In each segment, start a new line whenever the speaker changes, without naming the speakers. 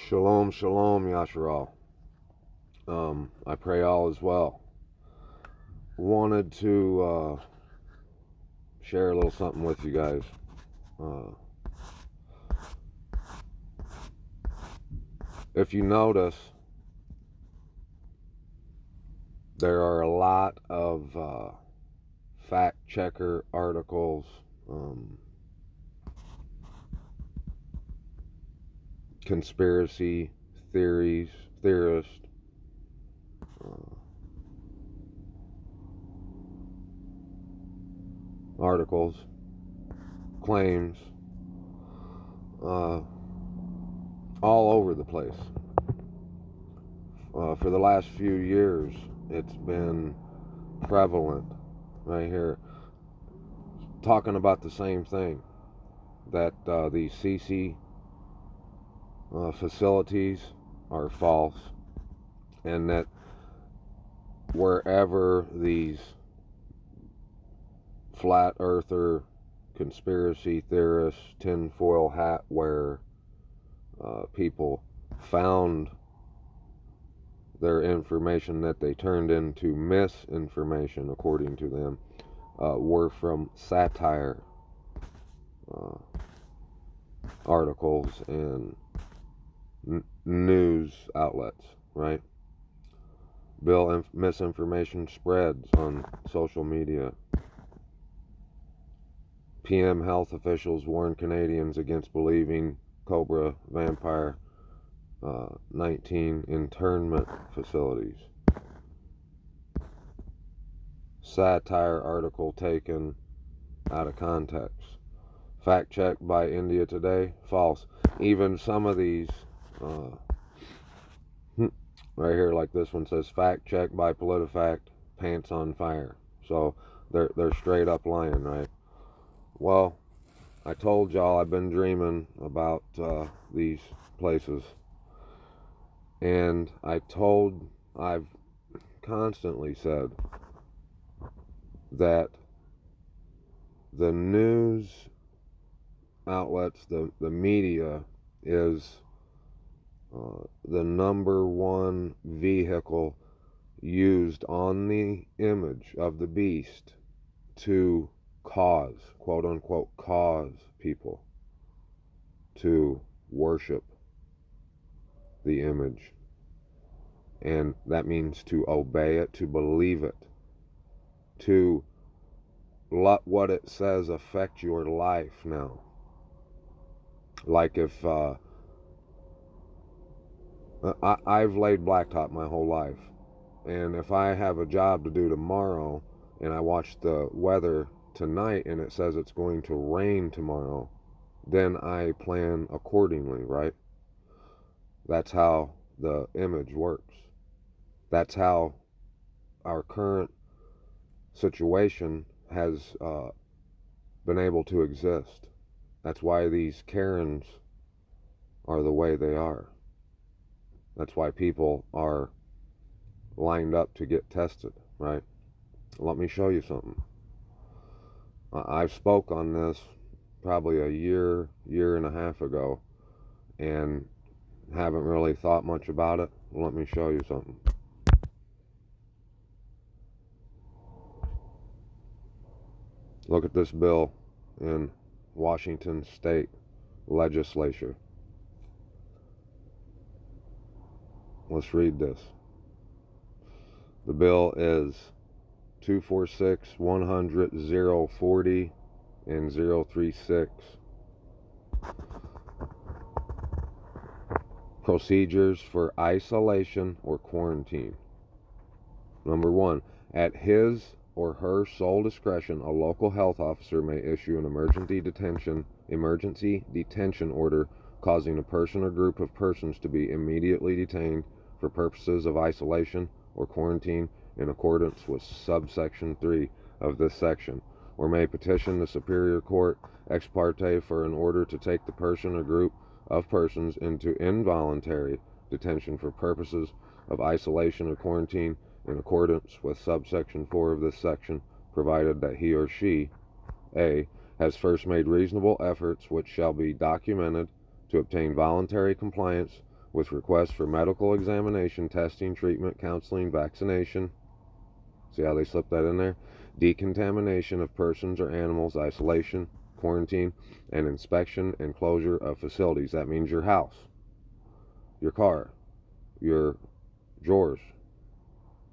Shalom, shalom, Yasharal. I pray all is well. Wanted to share a little something with you guys. If you notice, there are a lot of fact checker articles, conspiracy theorists, articles, claims, all over the place. For the last few years, it's been prevalent right here, talking about the same thing, that these CC facilities are false, and that wherever these flat earther, conspiracy theorists, tinfoil hat wear people found their information that they turned into misinformation, according to them, were from satire articles and news outlets, right? Misinformation spreads on social media. PM health officials warn Canadians against believing Cobra vampire 19 internment facilities. Satire article taken out of context. Fact checked by India Today, false. Even some of these, right here, like this one says, fact checked by PolitiFact, pants on fire. So they're straight up lying, right? Well, I told y'all I've been dreaming about these places, and I've constantly said that the news outlets, the media, is the number one vehicle used on the image of the beast to cause, quote unquote, cause people to worship the image. And that means to obey it, to believe it, to let what it says affect your life now. Like if I've laid blacktop my whole life, and if I have a job to do tomorrow and I watch the weather tonight and it says it's going to rain tomorrow, then I plan accordingly, right? That's how the image works. That's how our current situation has been able to exist. That's why these Karens are the way they are. That's why people are lined up to get tested, right? Let me show you something. I've spoke on this probably a year and a half ago, and haven't really thought much about it. Let me show you something. Look at this bill in Washington State Legislature. Let's read this. The bill is 246-100-040 and 036. Procedures for isolation or quarantine. Number 1, at his or her sole discretion, a local health officer may issue an emergency detention order causing a person or group of persons to be immediately detained for purposes of isolation or quarantine in accordance with subsection 3 of this section, or may petition the Superior Court ex parte for an order to take the person or group of persons into involuntary detention for purposes of isolation or quarantine in accordance with subsection 4 of this section, provided that he or she, A, has first made reasonable efforts which shall be documented to obtain voluntary compliance with requests for medical examination, testing, treatment, counseling, vaccination. See how they slipped that in there? Decontamination of persons or animals, isolation, quarantine, and inspection and closure of facilities. That means your house, your car, your drawers,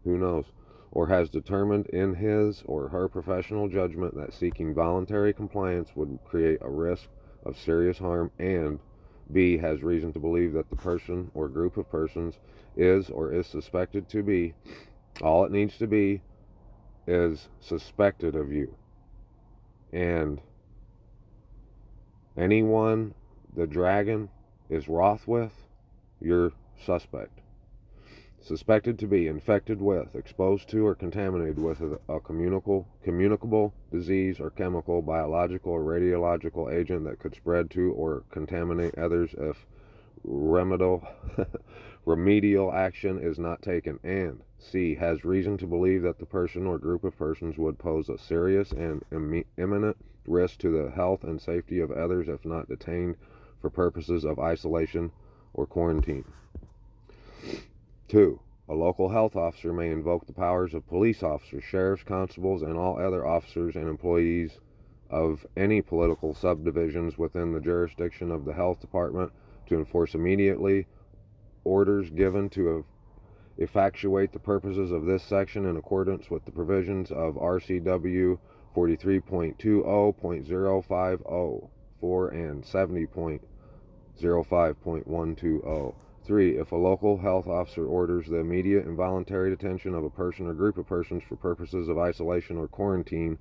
who knows, or has determined in his or her professional judgment that seeking voluntary compliance would create a risk of serious harm, and B, has reason to believe that the person or group of persons is or is suspected to be, all it needs to be is suspected of you. And anyone the dragon is wroth with, you're suspect. Suspected to be infected with, exposed to, or contaminated with a communicable disease or chemical, biological, or radiological agent that could spread to or contaminate others if remedial action is not taken. And C, has reason to believe that the person or group of persons would pose a serious and imminent risk to the health and safety of others if not detained for purposes of isolation or quarantine. 2. A local health officer may invoke the powers of police officers, sheriffs, constables, and all other officers and employees of any political subdivisions within the jurisdiction of the health department to enforce immediately orders given to effectuate the purposes of this section in accordance with the provisions of RCW 43.20.050 4 and 70.05.120. 3. If a local health officer orders the immediate and voluntary detention of a person or group of persons for purposes of isolation or quarantine,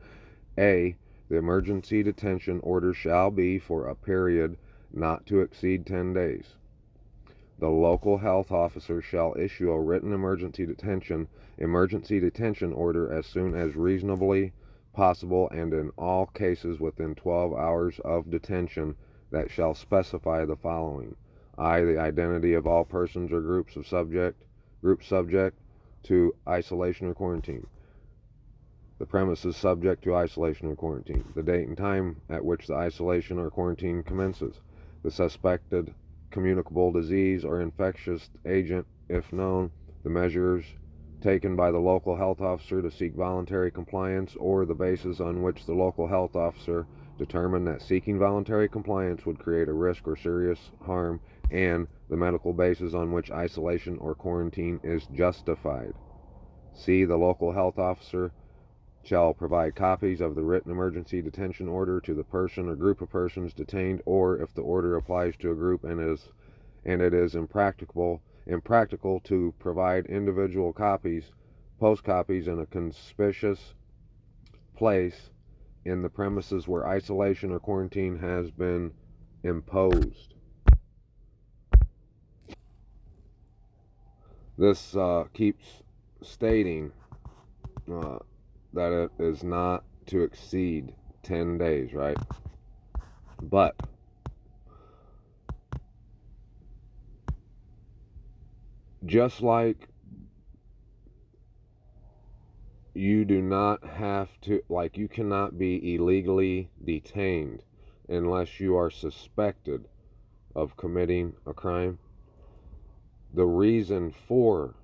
A, the emergency detention order shall be for a period not to exceed 10 days. The local health officer shall issue a written emergency detention order as soon as reasonably possible and in all cases within 12 hours of detention that shall specify the following. I, the identity of all persons or groups subject to isolation or quarantine. The premises subject to isolation or quarantine. The date and time at which the isolation or quarantine commences. The suspected communicable disease or infectious agent, if known. The measures taken by the local health officer to seek voluntary compliance, or the basis on which the local health officer determined that seeking voluntary compliance would create a risk or serious harm, and the medical basis on which isolation or quarantine is justified. C. The local health officer shall provide copies of the written emergency detention order to the person or group of persons detained, or if the order applies to a group and it is impractical to provide individual copies, post copies in a conspicuous place in the premises where isolation or quarantine has been imposed. This keeps stating that it is not to exceed 10 days, right? But just like you do not have to, like you cannot be illegally detained unless you are suspected of committing a crime. The reason for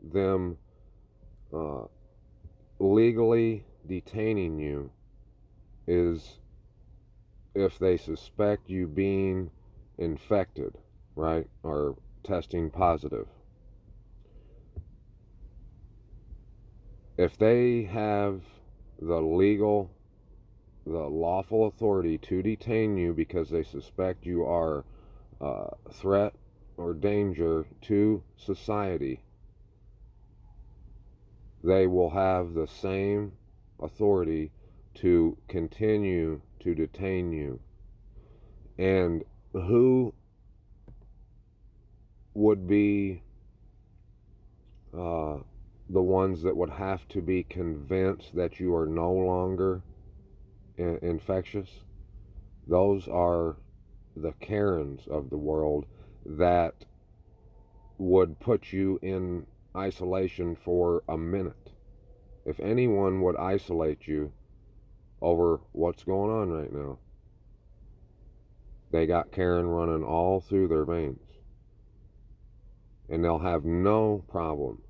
them legally detaining you is if they suspect you being infected, right, or testing positive. If they have the lawful authority to detain you because they suspect you are a threat or danger to society, they will have the same authority to continue to detain you. And who would be the ones that would have to be convinced that you are no longer infectious? Those are the Karens of the world that would put you in isolation for a minute. If anyone would isolate you over what's going on right now, they got Karen running all through their veins. and they'll have no problem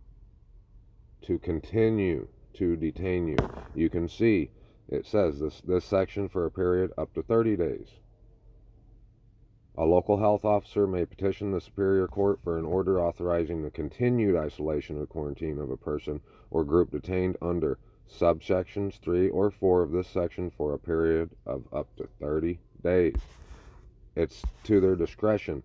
to continue to detain you. You can see it says this section for a period up to 30 days. A local health officer may petition the Superior Court for an order authorizing the continued isolation or quarantine of a person or group detained under subsections 3 or 4 of this section for a period of up to 30 days. It's to their discretion.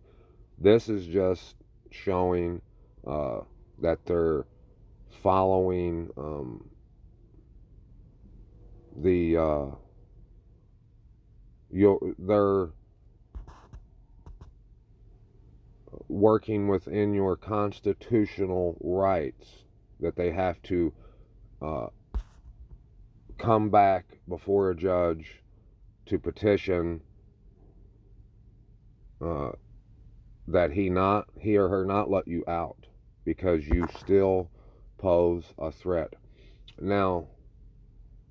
This is just showing that they're following they're working within your constitutional rights, that they have to come back before a judge to petition that he or her not let you out because you still pose a threat. Now,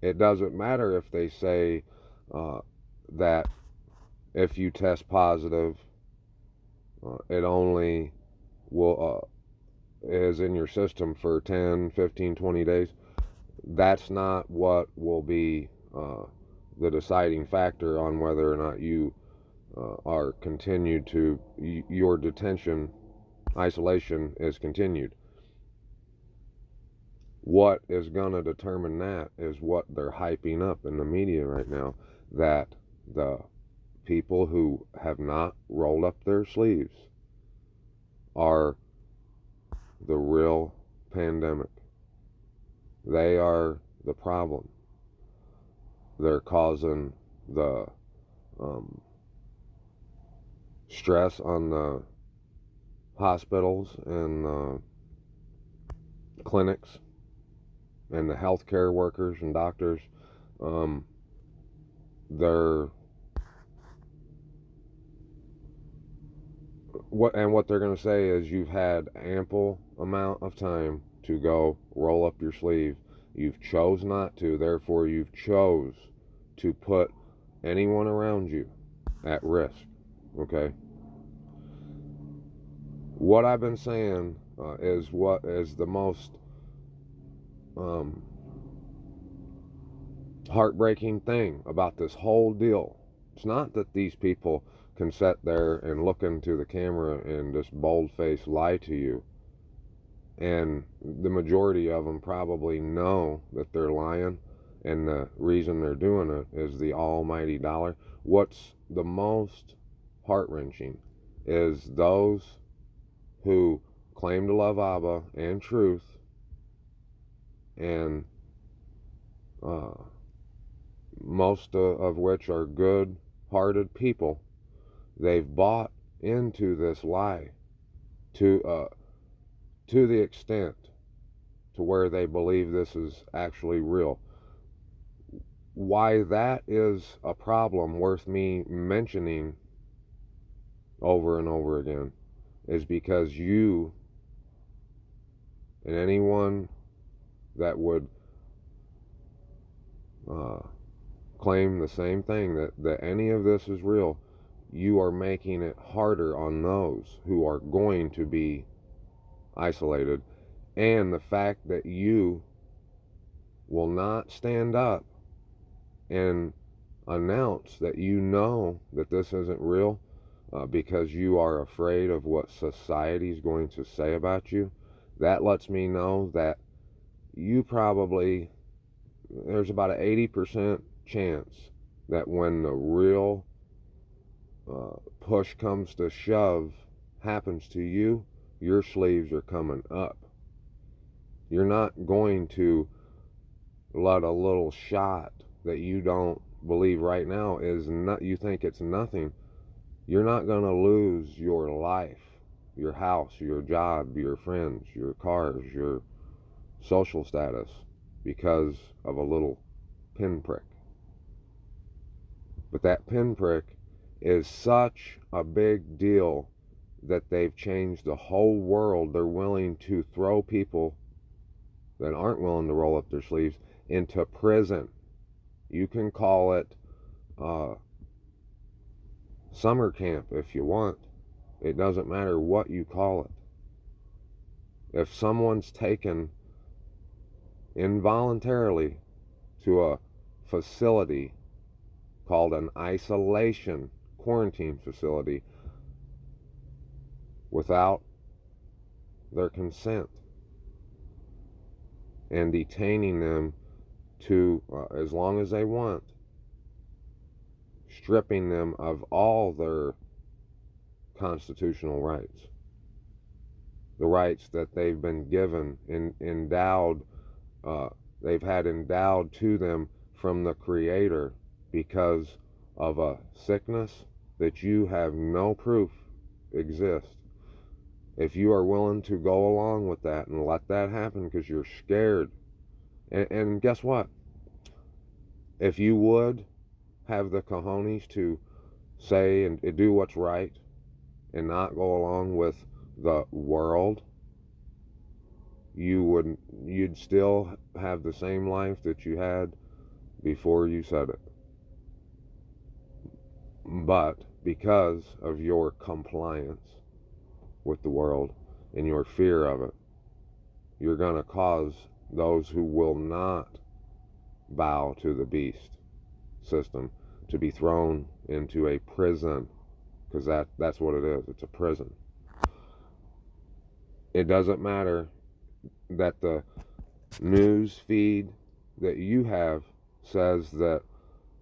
it doesn't matter if they say that if you test positive, it only will is in your system for 10, 15, 20 days. That's not what will be the deciding factor on whether or not you are continued to, your detention, isolation is continued. What is going to determine that is what they're hyping up in the media right now, that the people who have not rolled up their sleeves are the real pandemic. They are the problem. They're causing the stress on the hospitals and the clinics and the healthcare workers and doctors. What they're going to say is, you've had ample amount of time to go roll up your sleeve. You've chose not to, therefore you've chose to put anyone around you at risk. Okay? What I've been saying is what is the most heartbreaking thing about this whole deal. It's not that these people can sit there and look into the camera and just bold-faced lie to you, and the majority of them probably know that they're lying, and the reason they're doing it is the almighty dollar. What's the most heart-wrenching is those who claim to love Abba and truth, and most of which are good-hearted people. They've bought into this lie to the extent to where they believe this is actually real. Why that is a problem worth me mentioning over and over again is because you and anyone that would claim the same thing, that any of this is real, you are making it harder on those who are going to be isolated. And the fact that you will not stand up and announce that you know that this isn't real because you are afraid of what society is going to say about you, that lets me know that you probably, there's about an 80% chance that when the real push comes to shove happens to you, your sleeves are coming up. You're not going to let a little shot that you don't believe right now is not, you think it's nothing. You're not going to lose your life, your house, your job, your friends, your cars, your social status because of a little pinprick. But that pinprick is such a big deal that they've changed the whole world. They're willing to throw people that aren't willing to roll up their sleeves into prison. You can call it summer camp if you want. It doesn't matter what you call it. If someone's taken involuntarily to a facility called an isolation quarantine facility without their consent and detaining them to as long as they want, stripping them of all their constitutional rights, the rights that they've been given, endowed, they've had endowed to them from the Creator because of a sickness that you have no proof exists. If you are willing to go along with that and let that happen because you're scared, and guess what? If you would have the cojones to say and do what's right and not go along with the world, you'd still have the same life that you had before you said it. But because of your compliance with the world and your fear of it, you're going to cause those who will not bow to the beast system to be thrown into a prison, because that's what it is. It's a prison. It doesn't matter that the news feed that you have says that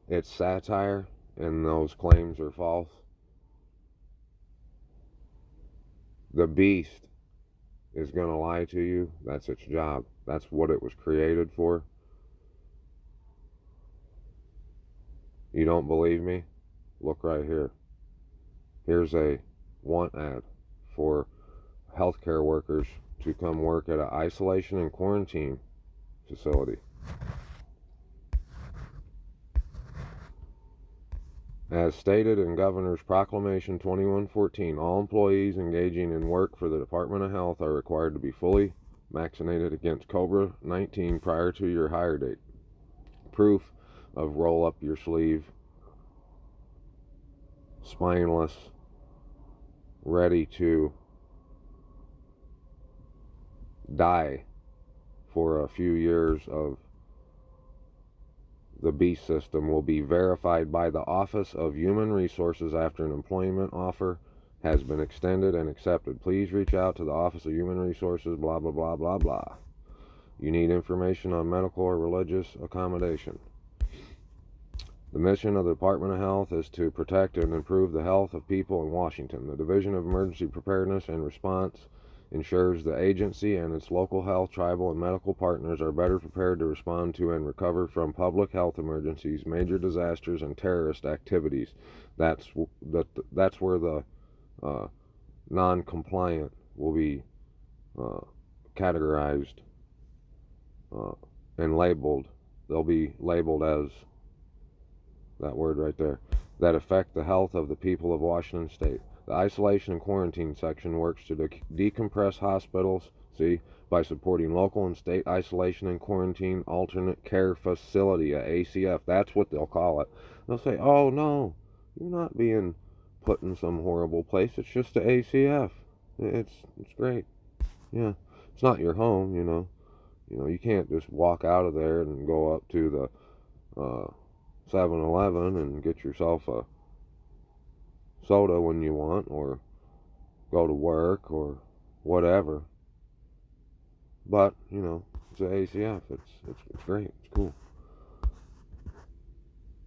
it's satire and those claims are false. The beast is going to lie to you. That's its job. That's what it was created for. You don't believe me? Look right here. Here's a want ad for healthcare workers to come work at an isolation and quarantine facility. As stated in Governor's Proclamation 2114, all employees engaging in work for the Department of Health are required to be fully vaccinated against COBRA-19 prior to your hire date. Proof of roll up your sleeve, spineless, ready to die for a few years of the beast system will be verified by the Office of Human Resources after an employment offer has been extended and accepted. Please reach out to the Office of Human Resources, blah, blah, blah, blah, blah. You need information on medical or religious accommodation. The mission of the Department of Health is to protect and improve the health of people in Washington. The Division of Emergency Preparedness and Response ensures the agency and its local health, tribal, and medical partners are better prepared to respond to and recover from public health emergencies, major disasters, and terrorist activities. That's where the non-compliant will be categorized and labeled. They'll be labeled as that word right there, that affect the health of the people of Washington State. The isolation and quarantine section works to decompress hospitals, by supporting local and state isolation and quarantine alternate care facility, a ACF. That's what they'll call it. They'll say, oh no, you're not being put in some horrible place. It's just a ACF. It's great. Yeah, it's not your home, you know. You can't just walk out of there and go up to the 7-Eleven and get yourself a soda when you want, or go to work or whatever. But it's an ACF. It's great. It's cool.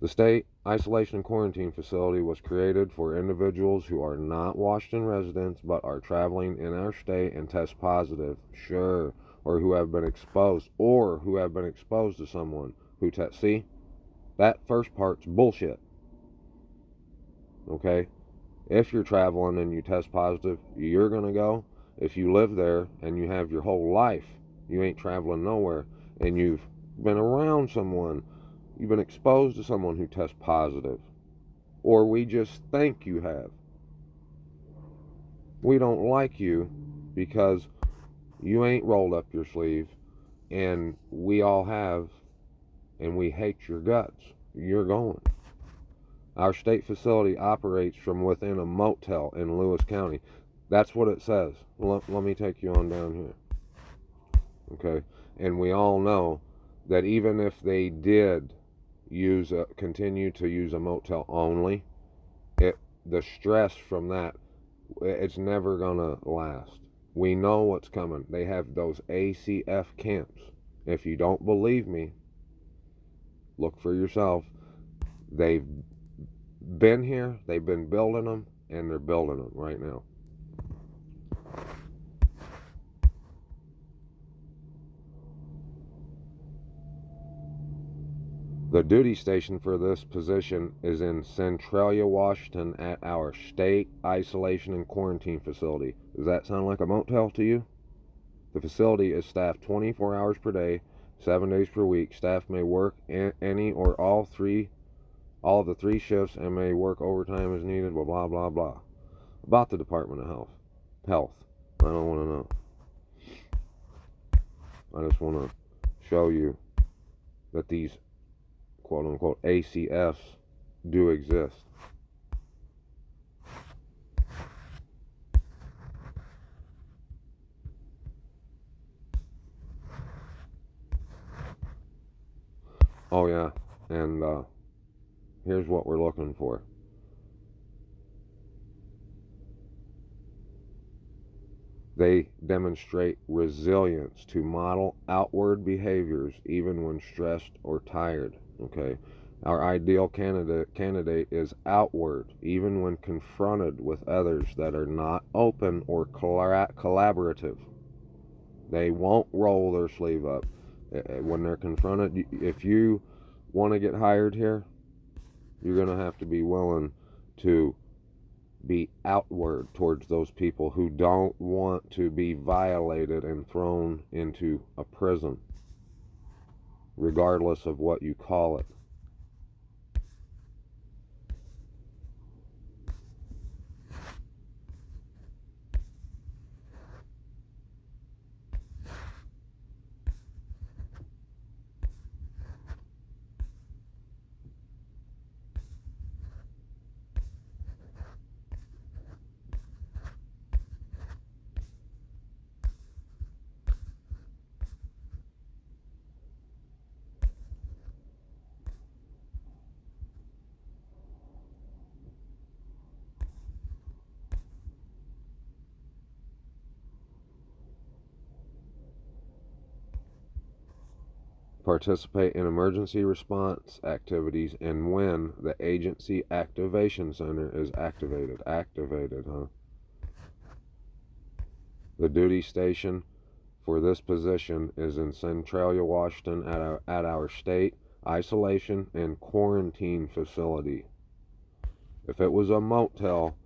The state isolation and quarantine facility was created for individuals who are not Washington residents but are traveling in our state and test positive, or who have been exposed, to someone who tests. See, that first part's bullshit. Okay? If you're traveling and you test positive, you're going to go. If you live there and you have your whole life, you ain't traveling nowhere, and you've been around someone, you've been exposed to someone who tests positive, or we just think you have. We don't like you because you ain't rolled up your sleeve, and we all have, and we hate your guts. You're going. Our state facility operates from within a motel in Lewis County. That's what it says. Let me take you on down here. okay? And we all know that even if they did continue to use a motel only, the stress from that, it's never gonna last. We know what's coming. They have those ACF camps. If you don't believe me, look for yourself. They've been here, they've been building them, and they're building them right now. The duty station for this position is in Centralia, Washington at our state isolation and quarantine facility. Does that sound like a motel to you? The facility is staffed 24 hours per day, 7 days per week. Staff may work any or all of the three shifts and may work overtime as needed, blah, blah, blah, blah. About the Department of Health. I don't want to know. I just want to show you that these quote-unquote ACFs do exist. Oh yeah, and here's what we're looking for. They demonstrate resilience to model outward behaviors even when stressed or tired. Okay, our ideal candidate is outward even when confronted with others that are not open or collaborative. They won't roll their sleeve up when they're confronted. If you want to get hired here, you're going to have to be willing to be outward towards those people who don't want to be violated and thrown into a prison, regardless of what you call it. Participate in emergency response activities and when the agency activation center is activated. Activated, huh? The duty station for this position is in Centralia, Washington at our state isolation and quarantine facility. If it was a motel,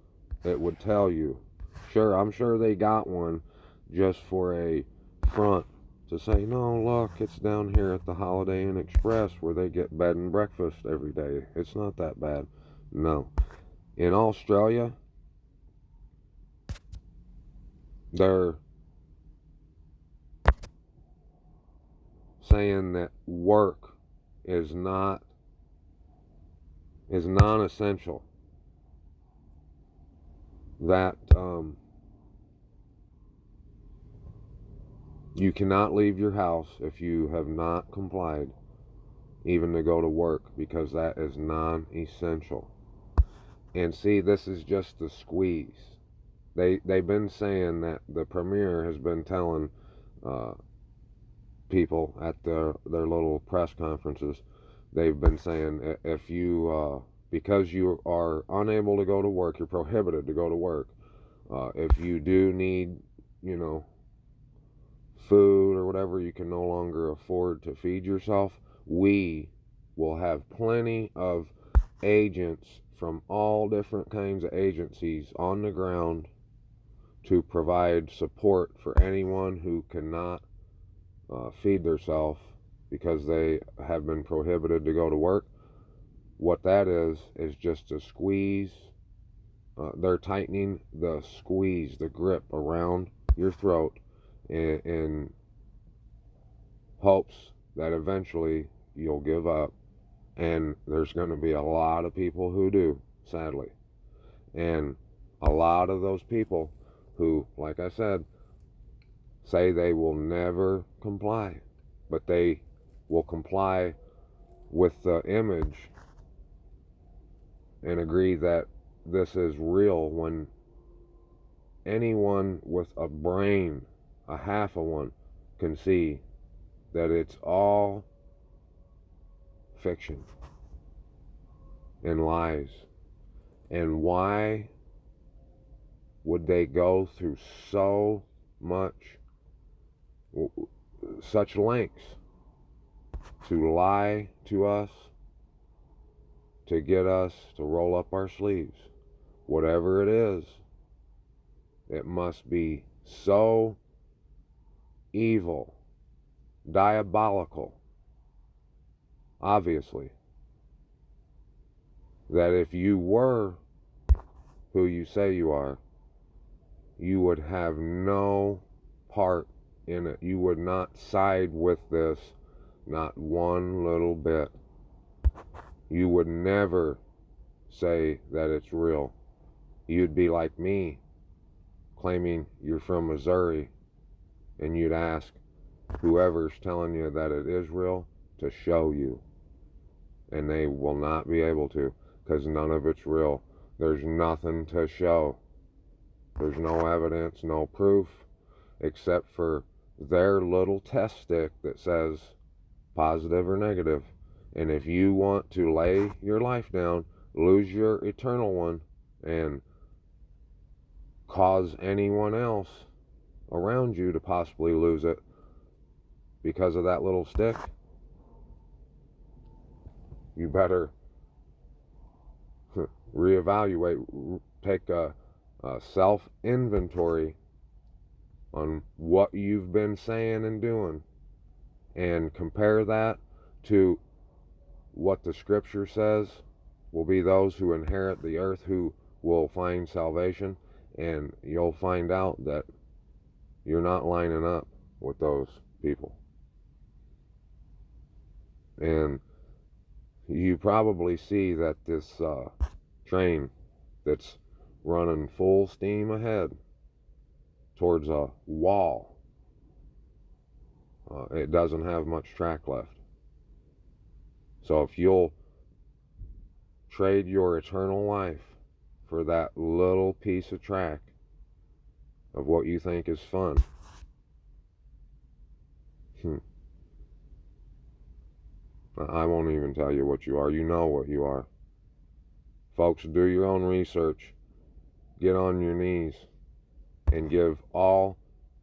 it would tell you. Sure, I'm sure they got one just for a front to say, no, look, it's down here at the Holiday Inn Express where they get bed and breakfast every day. It's not that bad. No. In Australia, they're saying that work is non-essential. That you cannot leave your house if you have not complied, even to go to work, because that is non-essential. And see, this is just the squeeze. They've been saying that the premier has been telling people at their little press conferences, they've been saying if you because you are unable to go to work, you're prohibited to go to work. If you do need, food or whatever, you can no longer afford to feed yourself, we will have plenty of agents from all different kinds of agencies on the ground to provide support for anyone who cannot feed themselves because they have been prohibited to go to work. What that is just a squeeze. They're tightening the squeeze, the grip around your throat in hopes that eventually you'll give up. And there's going to be a lot of people who do, sadly. And a lot of those people who, like I said, say they will never comply, but they will comply with the image and agree that this is real, when anyone with a brain, a half of one, can see that it's all fiction and lies. And why would they go through such lengths to lie to us, to get us to roll up our sleeves? Whatever it is, it must be so evil, diabolical, obviously, that if you were who you say you are, you would have no part in it. You would not side with this, not one little bit. You would never say that it's real. You'd be like me, claiming you're from Missouri, and you'd ask whoever's telling you that it is real to show you. And they will not be able to, because none of it's real. There's nothing to show. There's no evidence, no proof, except for their little test stick that says positive or negative. And if you want to lay your life down, lose your eternal one, and cause anyone else around you to possibly lose it because of that little stick, you better reevaluate, take a self-inventory on what you've been saying and doing, and compare that to what the scripture says will be those who inherit the earth, who will find salvation. And you'll find out that you're not lining up with those people. And you probably see that this train that's running full steam ahead towards a wall, it doesn't have much track left. So if you'll trade your eternal life for that little piece of track of what you think is fun, I won't even tell you what you are. You know what you are. Folks, do your own research. Get on your knees and give all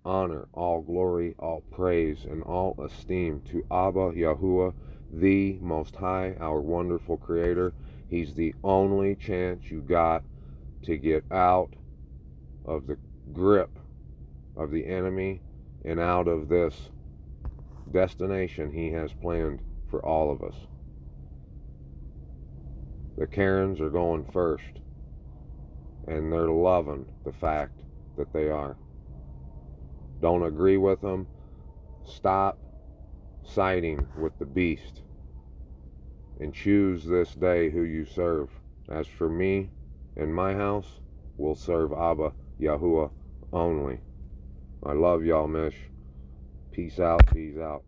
honor, all glory, all praise, and all esteem to Abba Yahuwah, the Most High, our wonderful Creator. He's the only chance you got to get out of the grip of the enemy and out of this destination He has planned for all of us. The Karens are going first, and they're loving the fact that they are. Don't agree with them. Stop siding with the beast and choose this day who you serve. As for me and my house, we'll serve Abba Yahuwah only. I love y'all, Mish. Peace out, peace out.